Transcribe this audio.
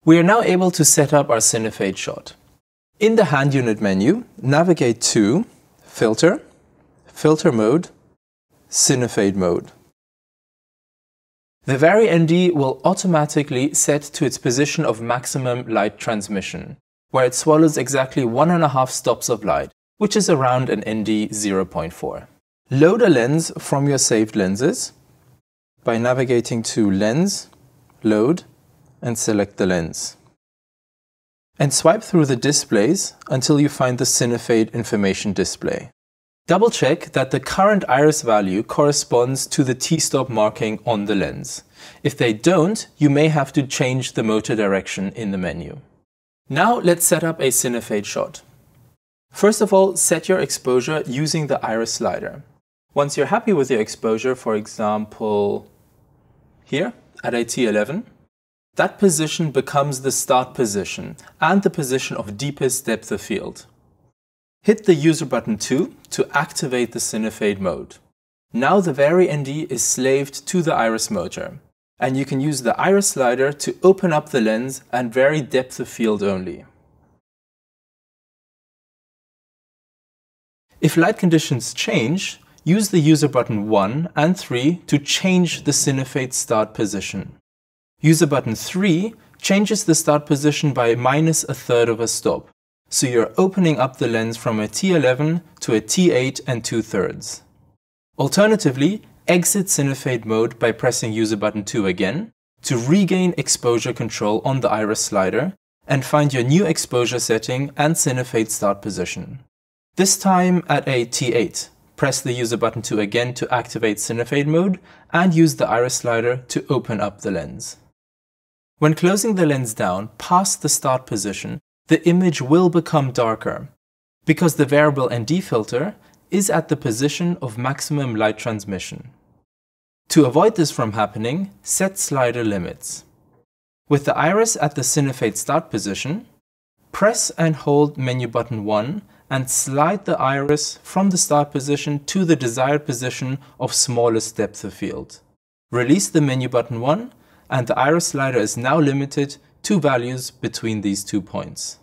We are now able to set up our Cinefade shot. In the hand unit menu, navigate to Filter, Filter Mode, Cinefade Mode. The VariND will automatically set to its position of maximum light transmission, where it swallows exactly 1.5 stops of light, which is around an ND 0.4. Load a lens from your saved lenses by navigating to Lens, Load, and select the lens. And swipe through the displays until you find the Cinefade information display. Double check that the current iris value corresponds to the t-stop marking on the lens. If they don't, you may have to change the motor direction in the menu. Now let's set up a Cinefade shot. First of all, set your exposure using the iris slider. Once you're happy with your exposure, for example, here at a T11, that position becomes the start position and the position of deepest depth of field. Hit the user button 2 to activate the Cinefade mode. Now the VariND is slaved to the iris motor, and you can use the iris slider to open up the lens and vary depth of field only. If light conditions change, use the user button 1 and 3 to change the Cinefade start position. User button 3 changes the start position by -1/3 of a stop, so you're opening up the lens from a T11 to a T8 and 2/3. Alternatively, exit Cinefade mode by pressing user button 2 again to regain exposure control on the iris slider and find your new exposure setting and Cinefade start position. This time at a T8, press the user button 2 again to activate Cinefade mode and use the iris slider to open up the lens. When closing the lens down past the start position, the image will become darker because the variable ND filter is at the position of maximum light transmission. To avoid this from happening, set slider limits. With the iris at the Cinefade start position, press and hold menu button 1 and slide the iris from the start position to the desired position of smallest depth of field. Release the menu button 1 and the iris slider is now limited to values between these 2 points.